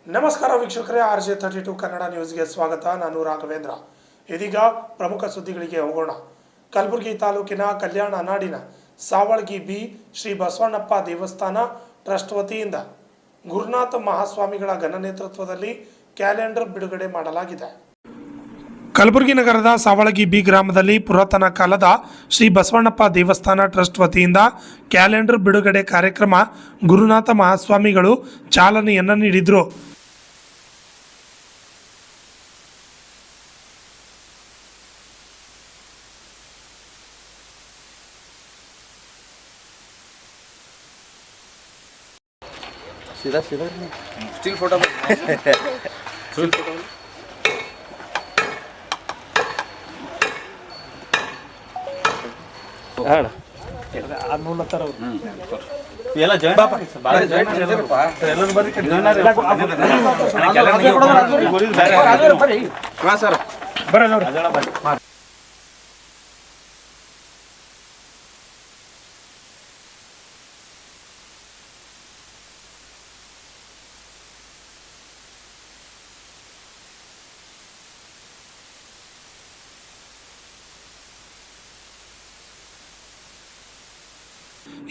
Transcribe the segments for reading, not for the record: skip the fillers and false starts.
ನಮಸ್ಕಾರ ವೀಕ್ಷಕರೇ, RJ32 ಕನ್ನಡ ನ್ಯೂಸ್ಗೆ ಸ್ವಾಗತ. ನಾನು ರಾಘವೇಂದ್ರ. ಇದೀಗ ಪ್ರಮುಖ ಸುದ್ದಿಗಳಿಗೆ ಹೋಗೋಣ. ಕಲಬುರಗಿ ತಾಲೂಕಿನ ಕಲ್ಯಾಣ ನಾಡಿನ ಸಾವಳಗಿ ಬಿ ಶ್ರೀ ಬಸವಣ್ಣಪ್ಪ ದೇವಸ್ಥಾನ ಟ್ರಸ್ಟ್ ವತಿಯಿಂದ ಗುರುನಾಥ ಮಹಾಸ್ವಾಮಿಗಳ ಘನ ನೇತೃತ್ವದಲ್ಲಿ ಕ್ಯಾಲೆಂಡರ್ ಬಿಡುಗಡೆ ಮಾಡಲಾಗಿದೆ. ಕಲಬುರಗಿ ನಗರದ ಸಾವಳಗಿ ಬಿ ಗ್ರಾಮದಲ್ಲಿ ಪುರಾತನ ಕಾಲದ ಶ್ರೀ ಬಸವಣ್ಣಪ್ಪ ದೇವಸ್ಥಾನ ಟ್ರಸ್ಟ್ ವತಿಯಿಂದ ಕ್ಯಾಲೆಂಡರ್ ಬಿಡುಗಡೆ ಕಾರ್ಯಕ್ರಮ ಗುರುನಾಥ ಮಹಾಸ್ವಾಮಿಗಳು ಚಾಲನೆಯನ್ನು ನೀಡಿದರು. सीधा सीधा स्टिल फोटो स्टिल फोटो ಹಾಡ ಅನ್ನೋಲ್ಲತರ ಎಲ್ಲ ಜಾಯಿನ್ ಬಾಪ ಬಾಳ ಜಾಯಿನ್ ಆಗಿರಪ್ಪ ಎಲ್ಲರೂ ಬರಿ ಬರಿ ಹಾ ಸರ್ ಬರ ನೋಡಿ ಅದಳ ಬರಿ.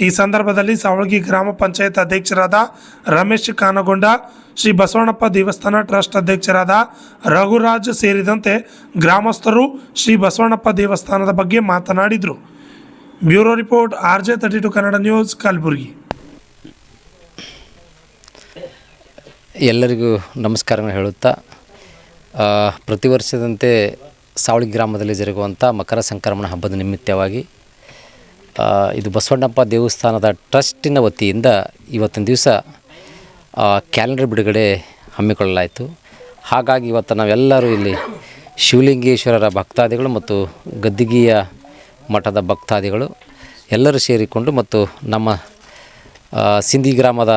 ಈ ಸಂದರ್ಭದಲ್ಲಿ ಸಾವಳಗಿ ಗ್ರಾಮ ಪಂಚಾಯತ್ ಅಧ್ಯಕ್ಷರಾದ ರಮೇಶ್ ಕಾನಗೊಂಡ, ಶ್ರೀ ಬಸವಣ್ಣಪ್ಪ ದೇವಸ್ಥಾನ ಟ್ರಸ್ಟ್ ಅಧ್ಯಕ್ಷರಾದ ರಘುರಾಜ್ ಸೇರಿದಂತೆ ಗ್ರಾಮಸ್ಥರು ಶ್ರೀ ಬಸವಣ್ಣಪ್ಪ ದೇವಸ್ಥಾನದ ಬಗ್ಗೆ ಮಾತನಾಡಿದರು. Bureau report, RJ32 Kannada news, Kalaburagi. ಎಲ್ಲರಿಗೂ ನಮಸ್ಕಾರಗಳನ್ನು ಹೇಳುತ್ತಾ, ಪ್ರತಿ ವರ್ಷದಂತೆ ಸಾವಳಗಿ ಗ್ರಾಮದಲ್ಲಿ ಜರುಗುವಂಥ ಮಕರ ಸಂಕ್ರಮಣ ಹಬ್ಬದ ನಿಮಿತ್ತವಾಗಿ ಇದು ಬಸವಣ್ಣಪ್ಪ ದೇವಸ್ಥಾನದ ಟ್ರಸ್ಟಿನ ವತಿಯಿಂದ ಇವತ್ತಿನ ದಿವಸ ಕ್ಯಾಲೆಂಡರ್ ಬಿಡುಗಡೆ ಹಮ್ಮಿಕೊಳ್ಳಲಾಯಿತು. ಹಾಗಾಗಿ ಇವತ್ತು ನಾವೆಲ್ಲರೂ ಇಲ್ಲಿ ಶಿವಲಿಂಗೇಶ್ವರರ ಭಕ್ತಾದಿಗಳು ಮತ್ತು ಗದ್ದಿಗೆಯ ಮಠದ ಭಕ್ತಾದಿಗಳು ಎಲ್ಲರೂ ಸೇರಿಕೊಂಡು ಮತ್ತು ನಮ್ಮ ಸಿಂಧಿ ಗ್ರಾಮದ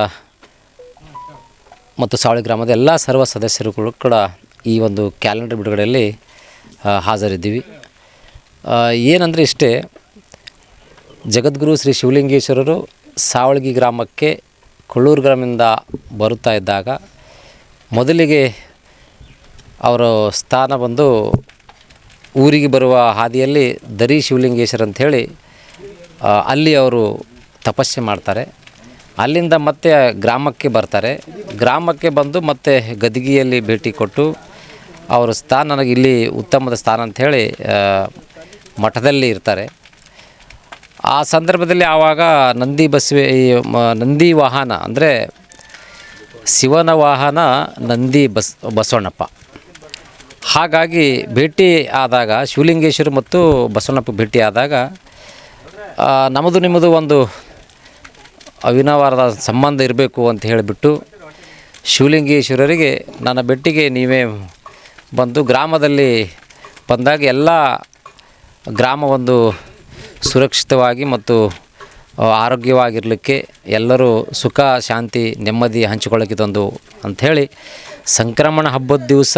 ಮತ್ತು ಸಾವಳಗಿ ಗ್ರಾಮದ ಎಲ್ಲ ಸರ್ವ ಸದಸ್ಯರುಗಳು ಕೂಡ ಈ ಒಂದು ಕ್ಯಾಲೆಂಡರ್ ಬಿಡುಗಡೆಯಲ್ಲಿ ಹಾಜರಿದ್ದೀವಿ. ಏನಂದರೆ ಇಷ್ಟೇ, ಜಗದ್ಗುರು ಶ್ರೀ ಶಿವಲಿಂಗೇಶ್ವರರು ಸಾವಳಗಿ ಗ್ರಾಮಕ್ಕೆ ಕೊಳ್ಳೂರು ಗ್ರಾಮದಿಂದ ಬರುತ್ತಾ ಇದ್ದಾಗ ಮೊದಲಿಗೆ ಅವರ ಸ್ಥಾನ ಬಂದು ಊರಿಗೆ ಬರುವ ಹಾದಿಯಲ್ಲಿ ದರಿ ಶಿವಲಿಂಗೇಶ್ವರ ಅಂಥೇಳಿ ಅಲ್ಲಿ ಅವರು ತಪಸ್ಸೆ ಮಾಡ್ತಾರೆ. ಅಲ್ಲಿಂದ ಮತ್ತೆ ಗ್ರಾಮಕ್ಕೆ ಬರ್ತಾರೆ. ಗ್ರಾಮಕ್ಕೆ ಬಂದು ಮತ್ತೆ ಗದ್ದಿಗೆಯಲ್ಲಿ ಭೇಟಿ ಕೊಟ್ಟು ಅವರ ಸ್ಥಾನ ನನಗೆ ಇಲ್ಲಿ ಉತ್ತಮದ ಸ್ಥಾನ ಅಂಥೇಳಿ ಮಠದಲ್ಲಿ ಇರ್ತಾರೆ. ಆ ಸಂದರ್ಭದಲ್ಲಿ ಆವಾಗ ನಂದಿ ವಾಹನ ಅಂದರೆ ಶಿವನ ವಾಹನ ನಂದಿ ಬಸವಣ್ಣಪ್ಪ. ಹಾಗಾಗಿ ಭೇಟಿ ಆದಾಗ ಶಿವಲಿಂಗೇಶ್ವರ ಮತ್ತು ಬಸವಣ್ಣಪ್ಪ ಭೇಟಿ ಆದಾಗ ನಮ್ಮದು ನಿಮ್ಮದು ಒಂದು ಅವಿನಾವರದ ಸಂಬಂಧ ಇರಬೇಕು ಅಂತ ಹೇಳಿಬಿಟ್ಟು ಶಿವಲಿಂಗೇಶ್ವರರಿಗೆ ನನ್ನ ಭೇಟಿಗೆ ನೀವೇ ಬಂದು ಗ್ರಾಮದಲ್ಲಿ ಬಂದಾಗ ಎಲ್ಲ ಗ್ರಾಮ ಒಂದು ಸುರಕ್ಷಿತವಾಗಿ ಮತ್ತು ಆರೋಗ್ಯವಾಗಿರಲಿಕ್ಕೆ ಎಲ್ಲರೂ ಸುಖ ಶಾಂತಿ ನೆಮ್ಮದಿ ಹಂಚಿಕೊಳ್ಳೋಕ್ಕಿದೊಂದು ಅಂಥೇಳಿ ಸಂಕ್ರಮಣ ಹಬ್ಬದ ದಿವಸ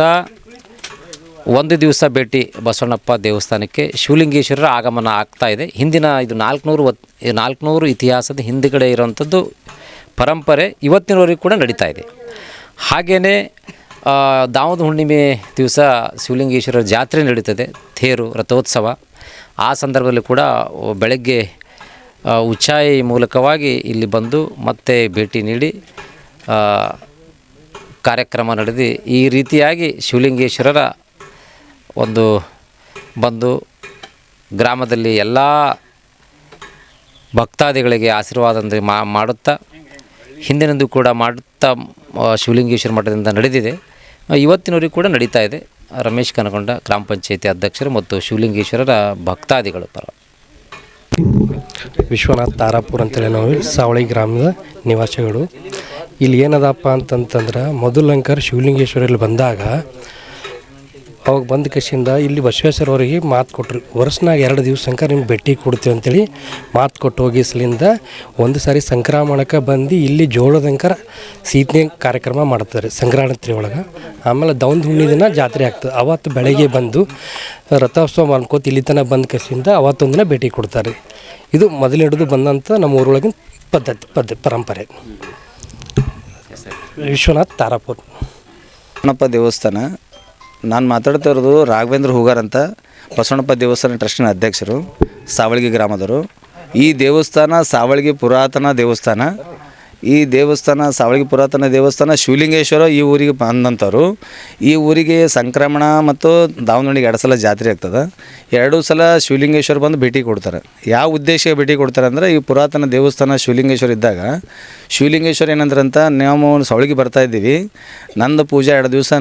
ಒಂದು ದಿವಸ ಭೇಟಿ ಬಸವಣ್ಣಪ್ಪ ದೇವಸ್ಥಾನಕ್ಕೆ ಶಿವಲಿಂಗೇಶ್ವರರ ಆಗಮನ ಆಗ್ತಾಯಿದೆ. ಹಿಂದಿನ ಇದು 400 ಇತಿಹಾಸದ ಹಿಂದುಗಡೆ ಇರೋವಂಥದ್ದು ಪರಂಪರೆ ಇವತ್ತಿನವರೆಗೂ ಕೂಡ ನಡೀತಾ ಇದೆ. ಹಾಗೆಯೇ ದಾವದ ಹುಣ್ಣಿಮೆ ದಿವಸ ಶಿವಲಿಂಗೇಶ್ವರರ ಜಾತ್ರೆ ನಡೀತದೆ, ತೇರು ರಥೋತ್ಸವ. ಆ ಸಂದರ್ಭದಲ್ಲಿ ಕೂಡ ಬೆಳಗ್ಗೆ ಉಚ್ಚಾಯಿ ಮೂಲಕವಾಗಿ ಇಲ್ಲಿ ಬಂದು ಮತ್ತೆ ಭೇಟಿ ನೀಡಿ ಕಾರ್ಯಕ್ರಮ ನಡೆದು ಈ ರೀತಿಯಾಗಿ ಶಿವಲಿಂಗೇಶ್ವರರ ಒಂದು ಬಂದು ಗ್ರಾಮದಲ್ಲಿ ಎಲ್ಲ ಭಕ್ತಾದಿಗಳಿಗೆ ಆಶೀರ್ವಾದ ಅಂದರೆ ಮಾಡುತ್ತಾ ಹಿಂದಿನಂದು ಕೂಡ ಮಾಡುತ್ತಾ ಶಿವಲಿಂಗೇಶ್ವರ ಮಠದಿಂದ ನಡೆದಿದೆ, ಇವತ್ತಿನವರೆಗೂ ಕೂಡ ನಡೀತಾ ಇದೆ. ರಮೇಶ್ ಕನಗೊಂಡ, ಗ್ರಾಮ ಪಂಚಾಯತಿ ಅಧ್ಯಕ್ಷರು ಮತ್ತು ಶಿವಲಿಂಗೇಶ್ವರರ ಭಕ್ತಾದಿಗಳು ಪರ. ವಿಶ್ವನಾಥ್ ತಾರಾಪುರ ಅಂತೇಳಿ ನಾವು ಸಾವಳಗಿ ಗ್ರಾಮದ ನಿವಾಸಿಗಳು. ಇಲ್ಲಿ ಏನದಪ್ಪ ಅಂತಂತಂದ್ರೆ ಮೊದಲಂಕರ್ ಶಿವಲಿಂಗೇಶ್ವರಲ್ಲಿ ಬಂದಾಗ ಅವಾಗ ಬಂದ ಕಸಿಂದ ಇಲ್ಲಿ ಬಸವೇಶ್ವರ ಅವರಿಗೆ ಮಾತು ಕೊಟ್ಟರು, ವರ್ಷನಾಗ 2 ದಿವಸ ಸಂಕ್ರ ನಿಮ್ಗೆ ಭೇಟಿ ಕೊಡ್ತೀವಿ ಅಂತೇಳಿ ಮಾತು ಕೊಟ್ಟು ಹೋಗಿಸ್ಲಿಂದ ಒಂದು ಸಾರಿ ಸಂಕ್ರಮಣಕ್ಕೆ ಬಂದು ಇಲ್ಲಿ ಜೋಳದಂಕರ ಸೀತನೆ ಕಾರ್ಯಕ್ರಮ ಮಾಡ್ತಾರೆ ಸಂಕ್ರಾಂತಿ ಒಳಗೆ. ಆಮೇಲೆ ದೌಂದ ಹುಣ್ಣಿ ದಿನ ಜಾತ್ರೆ ಆಗ್ತದೆ. ಅವತ್ತು ಬೆಳಗ್ಗೆ ಬಂದು ರಥೋತ್ಸವ ಮಾಡ್ಕೋತ ಇಲ್ಲಿ ತನಕ ಬಂದ ಕಸಿಂದ ಅವತ್ತೊಂದಿನ ಭೇಟಿ ಕೊಡ್ತಾರೆ. ಇದು ಮೊದಲು ಹಿಡಿದು ಬಂದಂಥ ನಮ್ಮ ಊರೊಳಗಿನ ಪರಂಪರೆ. ವಿಶ್ವನಾಥ್ ತಾರಾಪುರ್. ಬಸವಣ್ಣಪ್ಪ ದೇವಸ್ಥಾನ. ನಾನು ಮಾತಾಡ್ತಾ ಇರೋದು ರಾಘವೇಂದ್ರ ಹೂಗಾರ್ ಅಂತ, ಬಸವಣ್ಣಪ್ಪ ದೇವಸ್ಥಾನ ಟ್ರಸ್ಟಿನ ಅಧ್ಯಕ್ಷರು, ಸಾವಳಗಿ ಗ್ರಾಮದವರು. ಈ ದೇವಸ್ಥಾನ ಸಾವಳಗಿ ಪುರಾತನ ದೇವಸ್ಥಾನ. ಈ ದೇವಸ್ಥಾನ ಸಾವಳಗಿ ಪುರಾತನ ದೇವಸ್ಥಾನ ಶಿವಲಿಂಗೇಶ್ವರ ಈ ಊರಿಗೆ ಬಂದಂಥವ್ರು. ಈ ಊರಿಗೆ ಸಂಕ್ರಮಣ ಮತ್ತು ದಾವಣಗೆರೆಗೆ 2 ಸಲ ಜಾತ್ರೆ ಆಗ್ತದೆ. 2 ಸಲ ಶಿವಲಿಂಗೇಶ್ವರ ಬಂದು ಭೇಟಿ ಕೊಡ್ತಾರೆ. ಯಾವ ಉದ್ದೇಶ ಭೇಟಿ ಕೊಡ್ತಾರೆ ಅಂದರೆ, ಈ ಪುರಾತನ ದೇವಸ್ಥಾನ ಶಿವಲಿಂಗೇಶ್ವರ ಇದ್ದಾಗ ಶಿವಲಿಂಗೇಶ್ವರ ಏನಂದ್ರಂತ, ನಾವು ಸಾವಳಗಿ ಬರ್ತಾಯಿದ್ದೀವಿ, ನಂದು ಪೂಜೆ 2 ದಿವಸ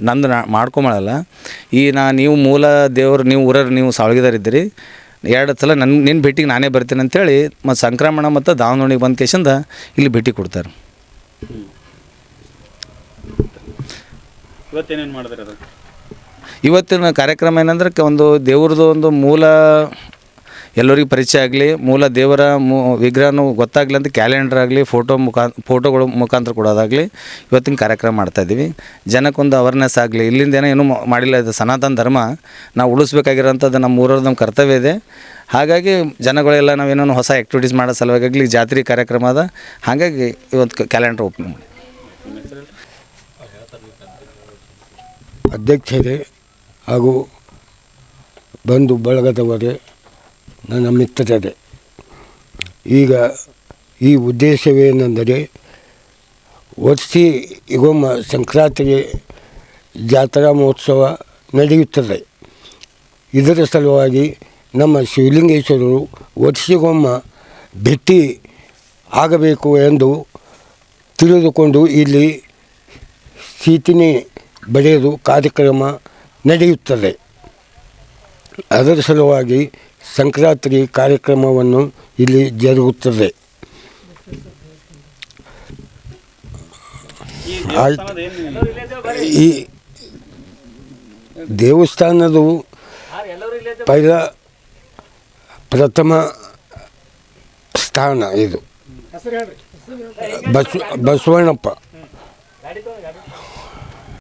ನಂದು ಮಾಡ್ಕೊಂಬಳಲ್ಲ, ನೀವು ಮೂಲ ದೇವರು, ನೀವು ಊರವ್ರು, ನೀವು ಸಾವಳಗಿದಾರಿದ್ದೀರಿ, 2 ಸಲ ನಿನ್ನ ಭೇಟಿಗೆ ನಾನೇ ಬರ್ತೀನಿ ಅಂತೇಳಿ ಮತ್ತು ಸಂಕ್ರಮಣ ಮತ್ತು ದಾವಣಗೆರೆಗೆ ಬಂದ ಕೇಸಿಂದ ಇಲ್ಲಿ ಭೇಟಿ ಕೊಡ್ತಾರೆ. ಇವತ್ತೇನೇನು ಮಾಡಿದ್ರೆ ಅದು? ಇವತ್ತಿನ ಕಾರ್ಯಕ್ರಮ ಏನಂದ್ರೆ, ಒಂದು ದೇವ್ರದ್ದು ಒಂದು ಮೂಲ ಎಲ್ಲರಿಗೂ ಪರಿಚಯ ಆಗಲಿ, ಮೂಲ ದೇವರ ವಿಗ್ರಹನೂ ಗೊತ್ತಾಗಲಿ ಅಂತ ಕ್ಯಾಲೆಂಡರ್ ಆಗಲಿ, ಫೋಟೋಗಳು ಮುಖಾಂತರ ಕೊಡೋದಾಗಲಿ ಇವತ್ತಿನ ಕಾರ್ಯಕ್ರಮ ಮಾಡ್ತಾಯಿದ್ದೀವಿ. ಜನಕ್ಕೊಂದು ಅವೇರ್ನೆಸ್ ಆಗಲಿ. ಇಲ್ಲಿಂದ ಏನೂ ಮಾಡಿಲ್ಲ, ಇದು ಸನಾತನ ಧರ್ಮ, ನಾವು ಉಳಿಸ್ಬೇಕಾಗಿರೋಂಥದ್ದು ನಮ್ಮ ಊರವ್ರದ್ದು ನಮ್ಮ ಕರ್ತವ್ಯ ಇದೆ. ಹಾಗಾಗಿ ಜನಗಳೆಲ್ಲ ನಾವೇನೋ ಹೊಸ ಆ್ಯಕ್ಟಿವಿಟೀಸ್ ಮಾಡೋ ಸಲುವಾಗಿ ಜಾತ್ರೆ ಕಾರ್ಯಕ್ರಮ ಅದ, ಹಾಗಾಗಿ ಇವತ್ತು ಕ್ಯಾಲೆಂಡರ್ ಓಪನ್ ಮಾಡಿ. ಅಧ್ಯಕ್ಷರೇ ಹಾಗೂ ಬಂಧು ಬಳಗದವರೇ, ನನ್ನ ಮಿತ್ರರೇ, ಈಗ ಈ ಉದ್ದೇಶವೇನೆಂದರೆ, ವರ್ಷಿಗೊಮ್ಮೆ ಸಂಕ್ರಾಂತಿ ಜಾತ್ರಾ ಮಹೋತ್ಸವ ನಡೆಯುತ್ತದೆ. ಇದರ ಸಲುವಾಗಿ ನಮ್ಮ ಶಿವಲಿಂಗೇಶ್ವರರು ವರ್ಷಿಗೊಮ್ಮೆ ಭೇಟಿ ಆಗಬೇಕು ಎಂದು ತಿಳಿದುಕೊಂಡು ಇಲ್ಲಿ ಸೀತಿನಿ ಬಡಿಯೋದು ಕಾರ್ಯಕ್ರಮ ನಡೆಯುತ್ತದೆ. ಅದರ ಸಲುವಾಗಿ ಸಂಕ್ರಾಂತಿ ಕಾರ್ಯಕ್ರಮವನ್ನು ಇಲ್ಲಿ ಜರುಗುತ್ತದೆ. ಈ ದೇವಸ್ಥಾನದ ಪ್ರಥಮ ಸ್ಥಾನ ಇದು ಬಸವಣ್ಣಪ್ಪ